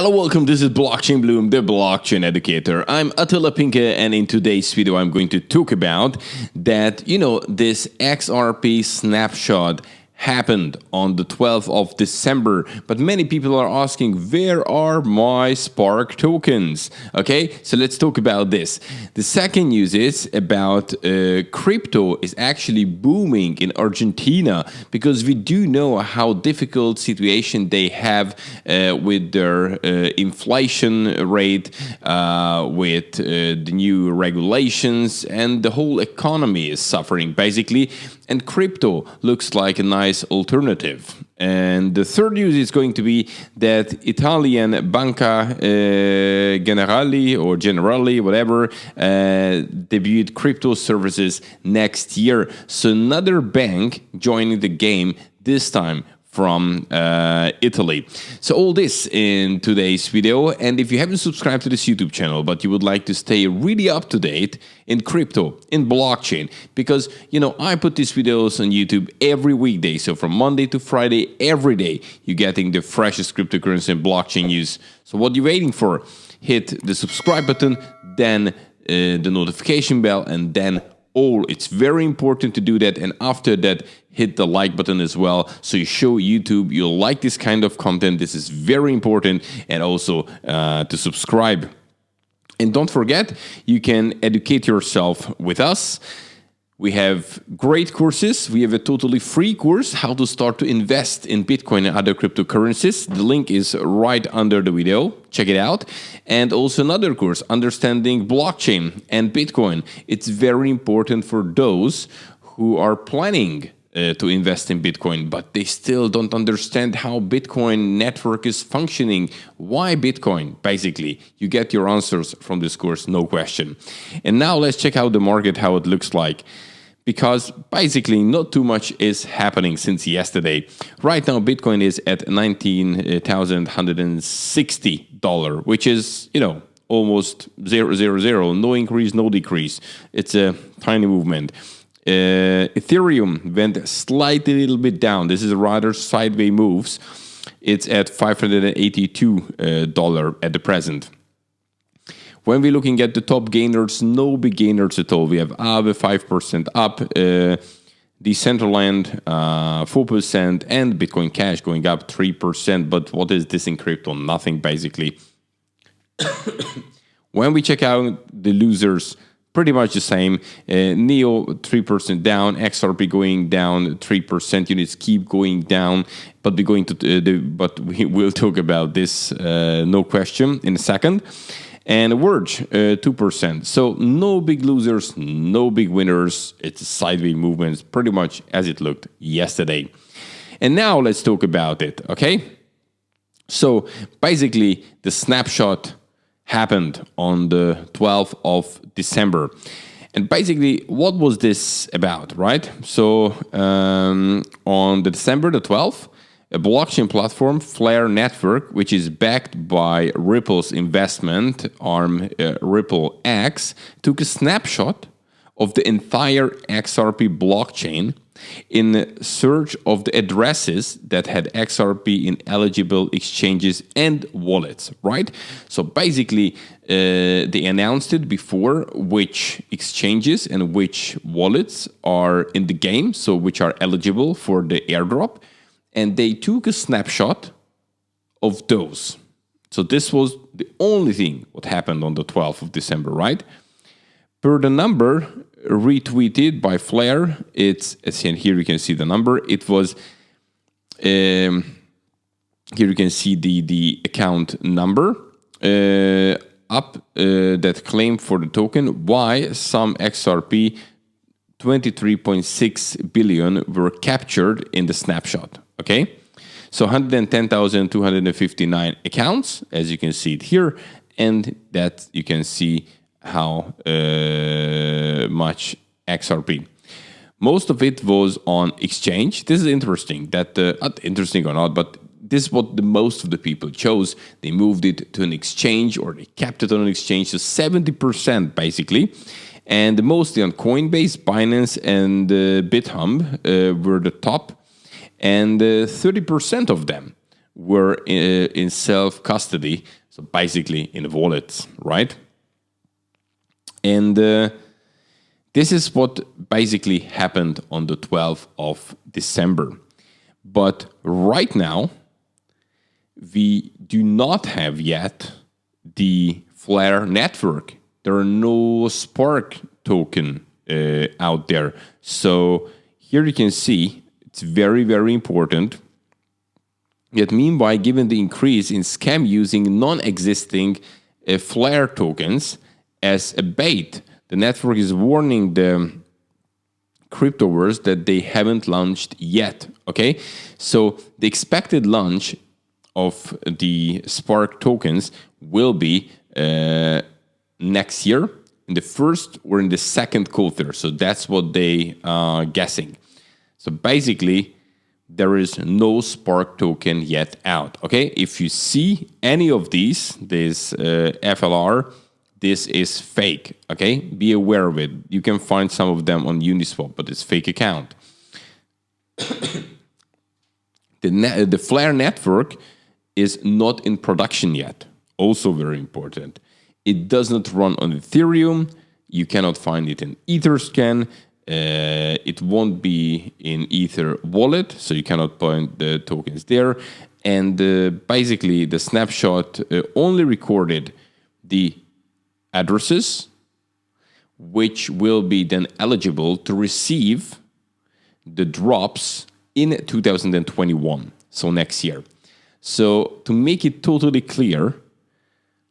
Hello, welcome. This is Blockchain Bloom, the blockchain educator. I'm Attila Pinke, and in today's video, I'm going to talk about that, this XRP snapshot happened on the 12th of December, but many people are asking, where are my Spark tokens? Okay, so let's talk about this. The second news is about crypto is actually booming in Argentina, because we do know how difficult situation they have with their inflation rate, with the new regulations, and the whole economy is suffering basically, and crypto looks like a nice alternative. And the third news is going to be that Italian Banca Generali, whatever, debuted crypto services next year. So another bank joining the game, this time from Italy. So all this in today's video. And if you haven't subscribed to this YouTube channel, but you would like to stay really up to date in crypto, in blockchain, because, I put these videos on YouTube every weekday. So from Monday to Friday, every day, you're getting the freshest cryptocurrency and blockchain news. So what are you waiting for? Hit the subscribe button, then the notification bell, and then all. It's very important to do that, and after that hit the like button as well, so you show YouTube you'll like this kind of content. This is very important, and also to subscribe. And don't forget, you can educate yourself with us. We have great courses. We have a totally free course, how to start to invest in Bitcoin and other cryptocurrencies. The link is right under the video. Check it out. And also another course, Understanding Blockchain and Bitcoin. It's very important for those who are planning to invest in Bitcoin, but they still don't understand how Bitcoin network is functioning. Why Bitcoin? Basically, you get your answers from this course, no question. And now let's check out the market, how it looks like. Because basically not too much is happening since yesterday. Right now, Bitcoin is at $19,160, which is, almost 0.00, no increase, no decrease. It's a tiny movement. Ethereum went slightly a little bit down. This is rather sideways moves. It's at $582 at the present. When we're looking at the top gainers, no big gainers at all. We have Aave 5% up, Decentraland 4%, and Bitcoin Cash going up 3%. But what is this in crypto? Nothing, basically. When we check out the losers, pretty much the same. Neo 3% down, XRP going down 3%. Units keep going down, but we will talk about this, no question, in a second. And Verge 2%. So no big losers, no big winners. It's a sideways movement, pretty much as it looked yesterday. And now let's talk about it, okay? So basically, the snapshot happened on the 12th of December. And basically, what was this about, right? So on December the 12th, a blockchain platform, Flare Network, which is backed by Ripple's investment arm, Ripple X, took a snapshot of the entire XRP blockchain in search of the addresses that had XRP in eligible exchanges and wallets, right? So basically, they announced it before which exchanges and which wallets are in the game, so which are eligible for the airdrop. And they took a snapshot of those. So this was the only thing what happened on the 12th of December, right? Per the number retweeted by Flare, it's, and here you can see the number. It was, here you can see the account number that claimed for the token. Why some XRP 23.6 billion were captured in the snapshot. Okay, so 110,259 accounts, as you can see it here, and that you can see how much XRP. Most of it was on exchange. This is interesting. That not interesting or not, but this is what the most of the people chose. They moved it to an exchange, or they kept it on an exchange. So 70% basically. And mostly on Coinbase, Binance, and Bithumb were the top. And 30% of them were in self-custody, so basically in wallets, right? And this is what basically happened on the 12th of December. But right now, we do not have yet the Flare network. There are no Spark token out there. So here you can see it's very, very important. Yet meanwhile, given the increase in scam using non-existing Flare tokens as a bait, the network is warning the cryptoverse that they haven't launched yet. Okay, so the expected launch of the Spark tokens will be next year in the first or in the second quarter. So that's what they are guessing. So basically, there is no Spark token yet out. Okay, if you see any of these, this FLR, this is fake. Okay, be aware of it. You can find some of them on Uniswap, but it's fake account. The Flare network is not in production yet. Also very important. It does not run on Ethereum. You cannot find it in Etherscan. It won't be in Ether wallet, so you cannot point the tokens there. And basically, the snapshot only recorded the addresses, which will be then eligible to receive the drops in 2021, so next year. So to make it totally clear,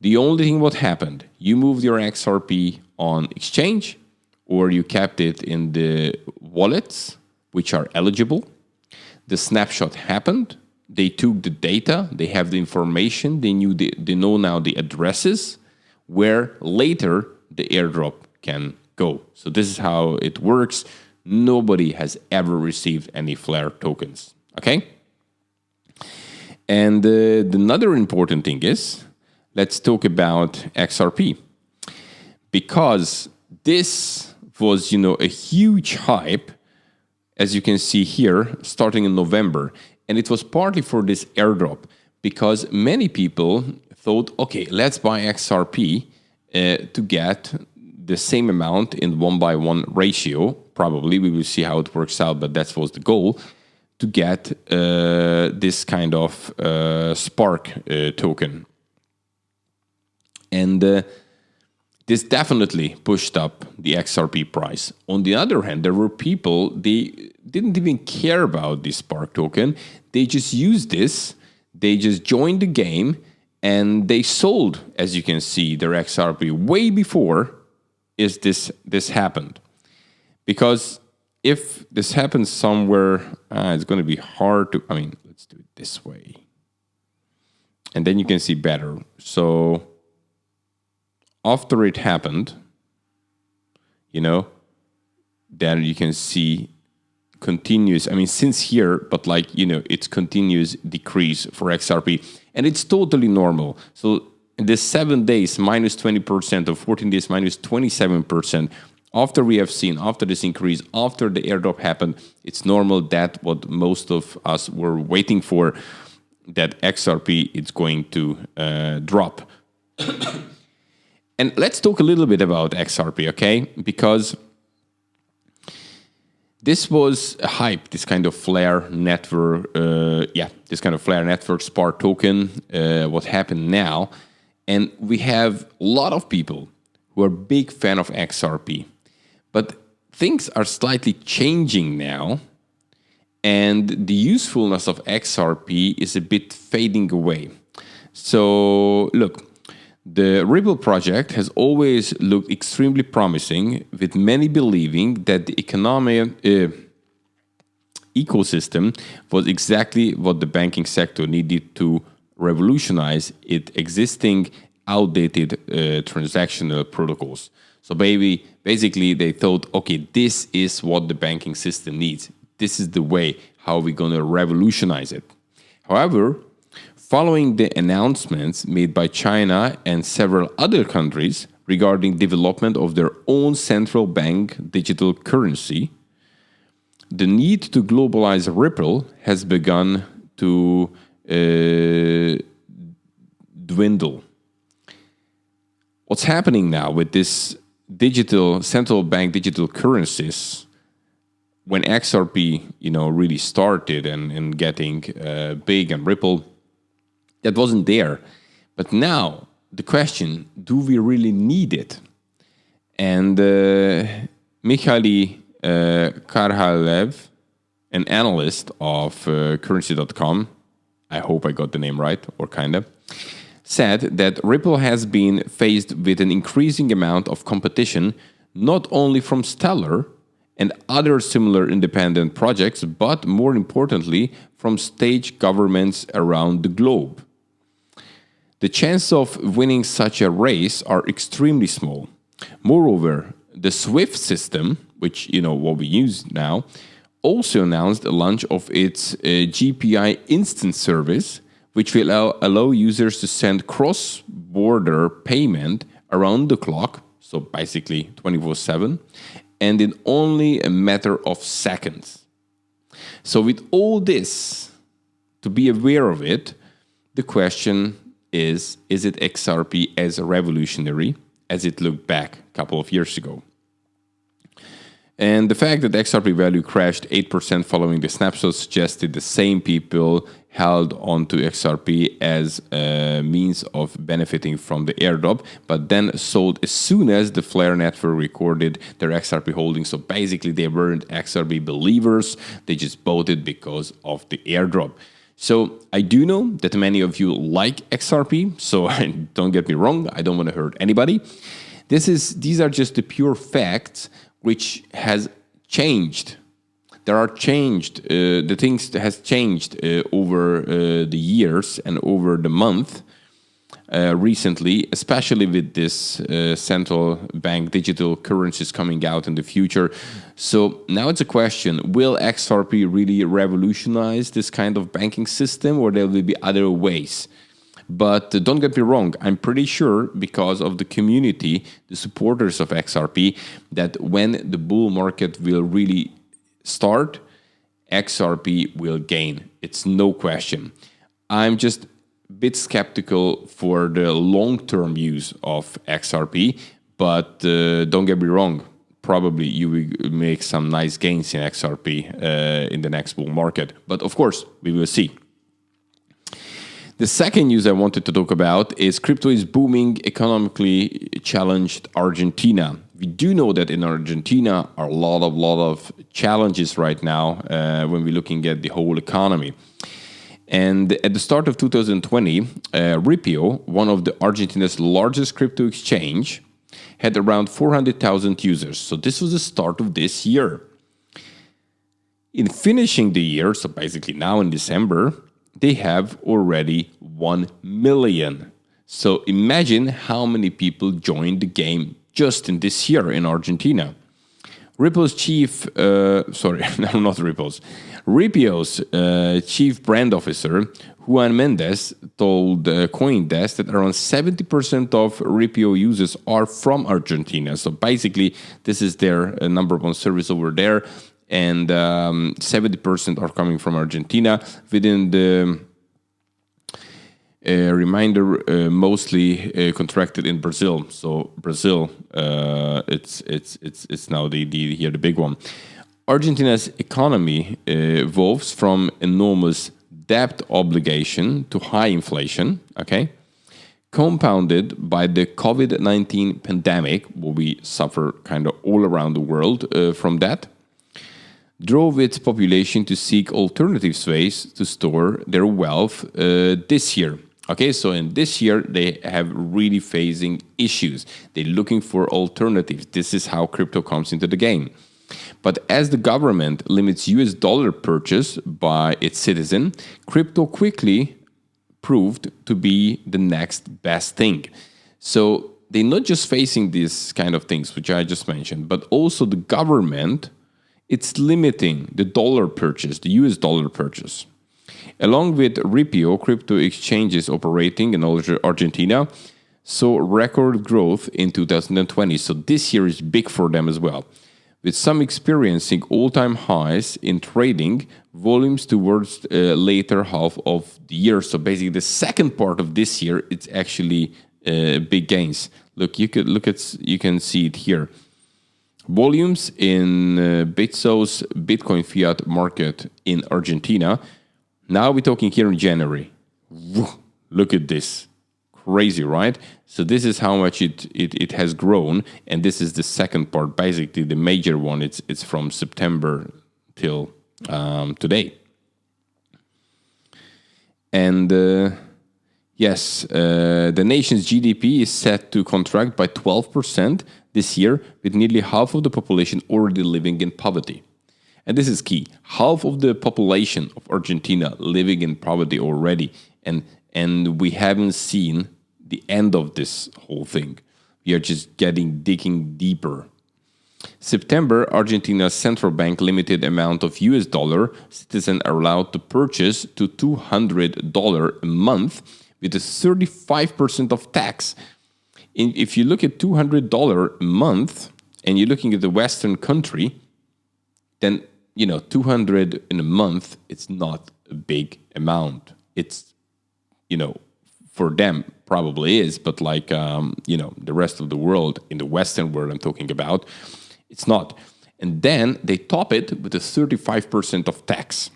the only thing what happened, you moved your XRP on exchange, or you kept it in the wallets, which are eligible. The snapshot happened. They took the data. They have the information. They know now the addresses where later the airdrop can go. So this is how it works. Nobody has ever received any Flare tokens. Okay? And another important thing is, let's talk about XRP. Because this was, a huge hype, as you can see here, starting in November. And it was partly for this airdrop, because many people thought, okay, let's buy XRP to get the same amount in 1-by-1 ratio. Probably, we will see how it works out, but that was the goal, to get this kind of Spark token. And this definitely pushed up the XRP price. On the other hand, there were people, they didn't even care about this Spark token. They just used this, they just joined the game, and they sold, as you can see, their XRP way before this happened. Because if this happens somewhere, it's going to be hard to, let's do it this way. And then you can see better. So after it happened, then you can see continuous, since here, but it's continuous decrease for XRP. And it's totally normal. So in the 7 days, minus 20%, or 14 days, minus 27%, after we have seen, after this increase, after the airdrop happened, it's normal that what most of us were waiting for, that XRP is going to drop. And let's talk a little bit about XRP, okay? Because this was a hype, this kind of Flare network, this kind of Flare network Spark token, what happened now. And we have a lot of people who are big fan of XRP. But things are slightly changing now, and the usefulness of XRP is a bit fading away. So look, the Ripple project has always looked extremely promising, with many believing that the economic ecosystem was exactly what the banking sector needed to revolutionize its existing outdated transactional protocols. So basically they thought, okay, this is what the banking system needs. This is the way how we're going to revolutionize it. However, following the announcements made by China and several other countries regarding development of their own central bank digital currency, the need to globalize Ripple has begun to dwindle. What's happening now with this digital central bank digital currencies? When XRP, really started and getting big and Ripple, that wasn't there. But now the question: do we really need it? And Mihaly Karhalev, an analyst of currency.com, I hope I got the name right, or kinda, said that Ripple has been faced with an increasing amount of competition, not only from Stellar and other similar independent projects, but more importantly, from state governments around the globe. The chances of winning such a race are extremely small. Moreover, the SWIFT system, which what we use now, also announced the launch of its GPI instant service, which will allow users to send cross-border payment around the clock, so basically 24/7, and in only a matter of seconds. So with all this, to be aware of it, the question is it XRP as revolutionary as it looked back a couple of years ago? And the fact that XRP value crashed 8% following the snapshot suggested the same people held onto XRP as a means of benefiting from the airdrop, but then sold as soon as the Flare network recorded their XRP holdings. So basically, they weren't XRP believers. They just bought it because of the airdrop. So I do know that many of you like XRP, so don't get me wrong, I don't want to hurt anybody. These are just the pure facts which has changed. The things that has changed over the years and over the month recently, especially with this central bank digital currencies coming out in the future. So now it's a question: will XRP really revolutionize this kind of banking system, or there will be other ways? But don't get me wrong, I'm pretty sure, because of the community, the supporters of XRP, that when the bull market will really start, XRP will gain. It's no question. I'm just a bit skeptical for the long-term use of XRP, but don't get me wrong, probably you will make some nice gains in XRP in the next bull market. But of course, we will see. The second news I wanted to talk about is crypto is booming, economically challenged Argentina. We do know that in Argentina are a lot of challenges right now when we're looking at the whole economy. And at the start of 2020, Ripio, one of the Argentina's largest crypto exchange, had around 400,000 users. So this was the start of this year. In finishing the year, so basically now in December, they have already 1 million. So imagine how many people joined the game just in this year in Argentina. Ripio's chief brand officer, Juan Mendez, told CoinDesk that around 70% of Ripio users are from Argentina. So basically, this is their number one service over there. And 70% are coming from Argentina. Within the reminder, mostly contracted in Brazil. So Brazil, it's now the big one. Argentina's economy evolves from enormous debt obligation to high inflation. Okay, compounded by the COVID-19 pandemic, where we suffer kind of all around the world from that, drove its population to seek alternative ways to store their wealth this year. Okay, so in this year, they have really facing issues. They're looking for alternatives. This is how crypto comes into the game. But as the government limits US dollar purchase by its citizen, crypto quickly proved to be the next best thing. So they're not just facing these kind of things, which I just mentioned, but also the government, it's limiting the dollar purchase, the US dollar purchase. Along with Ripio, crypto exchanges operating in Argentina saw record growth in 2020. So this year is big for them as well. with some experiencing all-time highs in trading volumes towards later half of the year. So basically, the second part of this year, it's actually big gains. Look, you can see it here. Volumes in Bitso's Bitcoin fiat market in Argentina. Now we're talking here in January. Look at this. Crazy, right? So this is how much it has grown, and this is the second part. Basically, the major one. It's from September till today. And yes, the nation's GDP is set to contract by 12% this year, with nearly half of the population already living in poverty. And this is key. Half of the population of Argentina living in poverty already, and we haven't seen the end of this whole thing. We are just digging deeper. September, Argentina's central bank limited amount of US dollar citizens are allowed to purchase to $200 a month with a 35% of tax. If you look at $200 a month and you're looking at the Western country, then, $200 in a month, it's not a big amount. It's, for them probably is, but like, the rest of the world, in the Western world I'm talking about, it's not. And then they top it with a 35% of tax.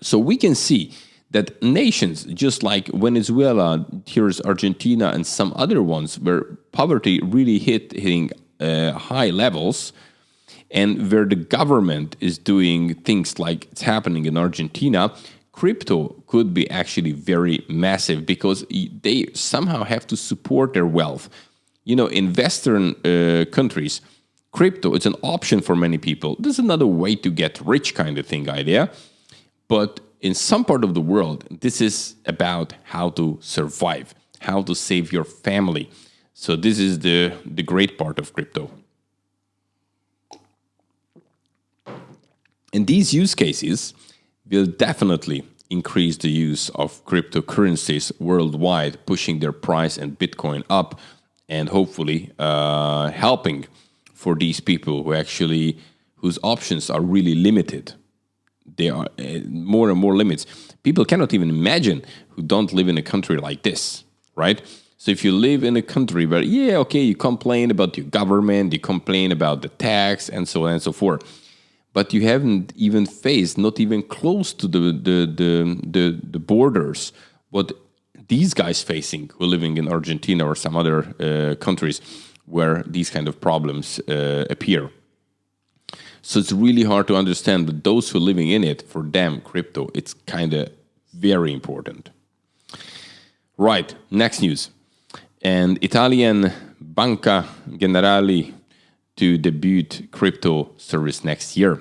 So we can see that nations, just like Venezuela, here's Argentina and some other ones where poverty really hitting high levels, and where the government is doing things like it's happening in Argentina, crypto could be actually very massive because they somehow have to support their wealth. In Western countries, crypto is an option for many people. This is another way to get rich kind of thing idea. But in some part of the world, this is about how to survive, how to save your family. So this is the great part of crypto. And these use cases will definitely increase the use of cryptocurrencies worldwide, pushing their price and Bitcoin up, and hopefully helping for these people whose options are really limited. There are more and more limits. People cannot even imagine who don't live in a country like this, right? So if you live in a country where, you complain about your government, you complain about the tax, and so on and so forth, but you haven't even faced, not even close to the borders, what these guys facing who are living in Argentina or some other countries where these kind of problems appear. So it's really hard to understand, but those who are living in it, for them, crypto, it's kind of very important. Right, next news. And Italian Banca Generali to debut crypto service next year.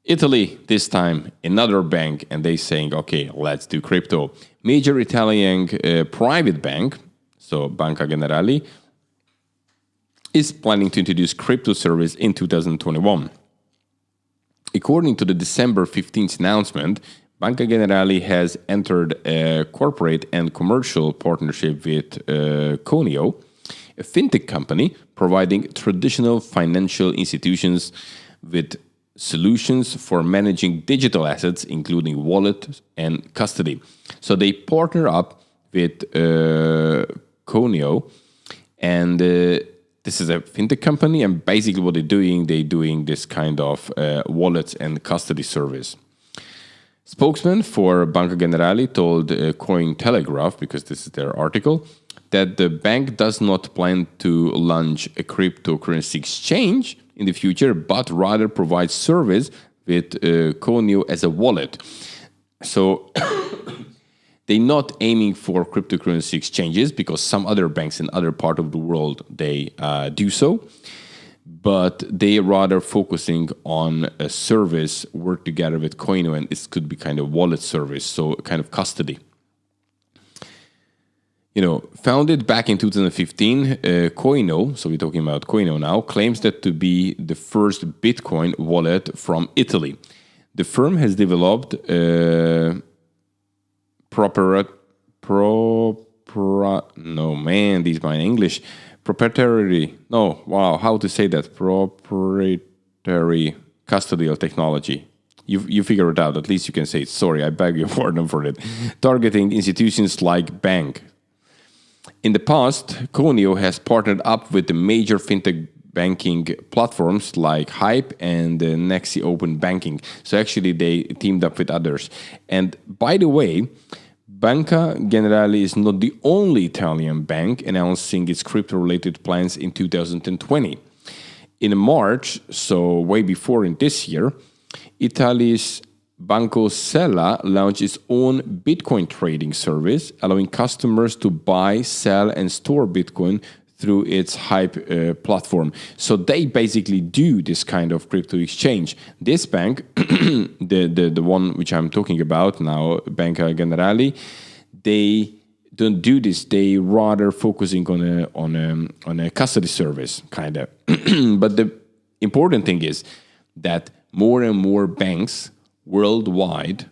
Italy, this time, another bank, and they saying, okay, let's do crypto. Major Italian private bank, so Banca Generali, is planning to introduce crypto service in 2021. According to the December 15th announcement, Banca Generali has entered a corporate and commercial partnership with Conio, a fintech company providing traditional financial institutions with solutions for managing digital assets, including wallet and custody. So they partner up with Conio, and this is a fintech company, and basically what they're doing this kind of wallets and custody service. Spokesman for Banca Generali told Cointelegraph, because this is their article, that the bank does not plan to launch a cryptocurrency exchange in the future, but rather provide service with Conio as a wallet. So they're not aiming for cryptocurrency exchanges because some other banks in other part of the world, they do so. But they are rather focusing on a service, work together with Conio, and this could be kind of wallet service, so kind of custody. Founded back in 2015, Conio, so we're talking about Conio now, claims that to be the first Bitcoin wallet from Italy. The firm has developed proprietary proprietary custodial technology. You figure it out. At least you can say it. Sorry, I beg your pardon for it. Targeting institutions like bank. In the past, Conio has partnered up with the major fintech banking platforms like Hype and Nexi Open Banking. So actually, they teamed up with others. And by the way, Banca Generali is not the only Italian bank announcing its crypto-related plans in 2020. In March, so way before in this year, Italy's Banco Sella launched its own Bitcoin trading service, allowing customers to buy, sell, and store Bitcoin through its Hype platform. So they basically do this kind of crypto exchange. This bank, the one which I'm talking about now, Banca Generali, they don't do this. They rather focusing on a custody service, kind of. But the important thing is that more and more banks worldwide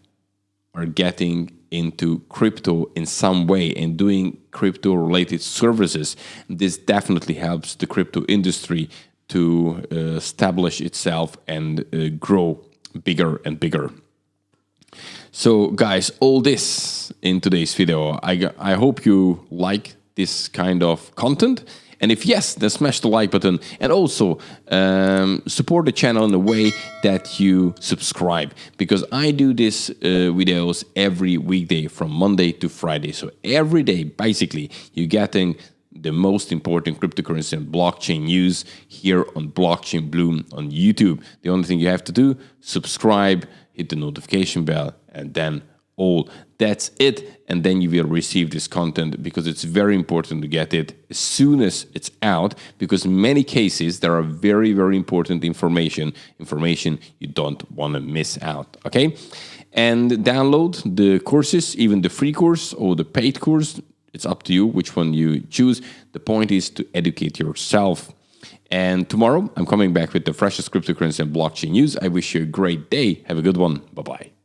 are getting into crypto in some way and doing crypto-related services. This definitely helps the crypto industry to establish itself and grow bigger and bigger. So, guys, all this in today's video. I hope you like this kind of content. And if yes, then smash the like button and also support the channel in a way that you subscribe, because I do these videos every weekday from Monday to Friday. So every day, basically, you're getting the most important cryptocurrency and blockchain news here on Blockchain Bloom on YouTube. The only thing you have to do, subscribe, hit the notification bell, and then that's it. And then you will receive this content, because it's very important to get it as soon as it's out, because in many cases there are very, very important information you don't want to miss out. Okay, and download the courses, even the free course or the paid course. It's up to you which one you choose. The point is to educate yourself. And tomorrow I'm coming back with the freshest cryptocurrency and blockchain news. I wish you a great day. Have a good one. Bye-bye.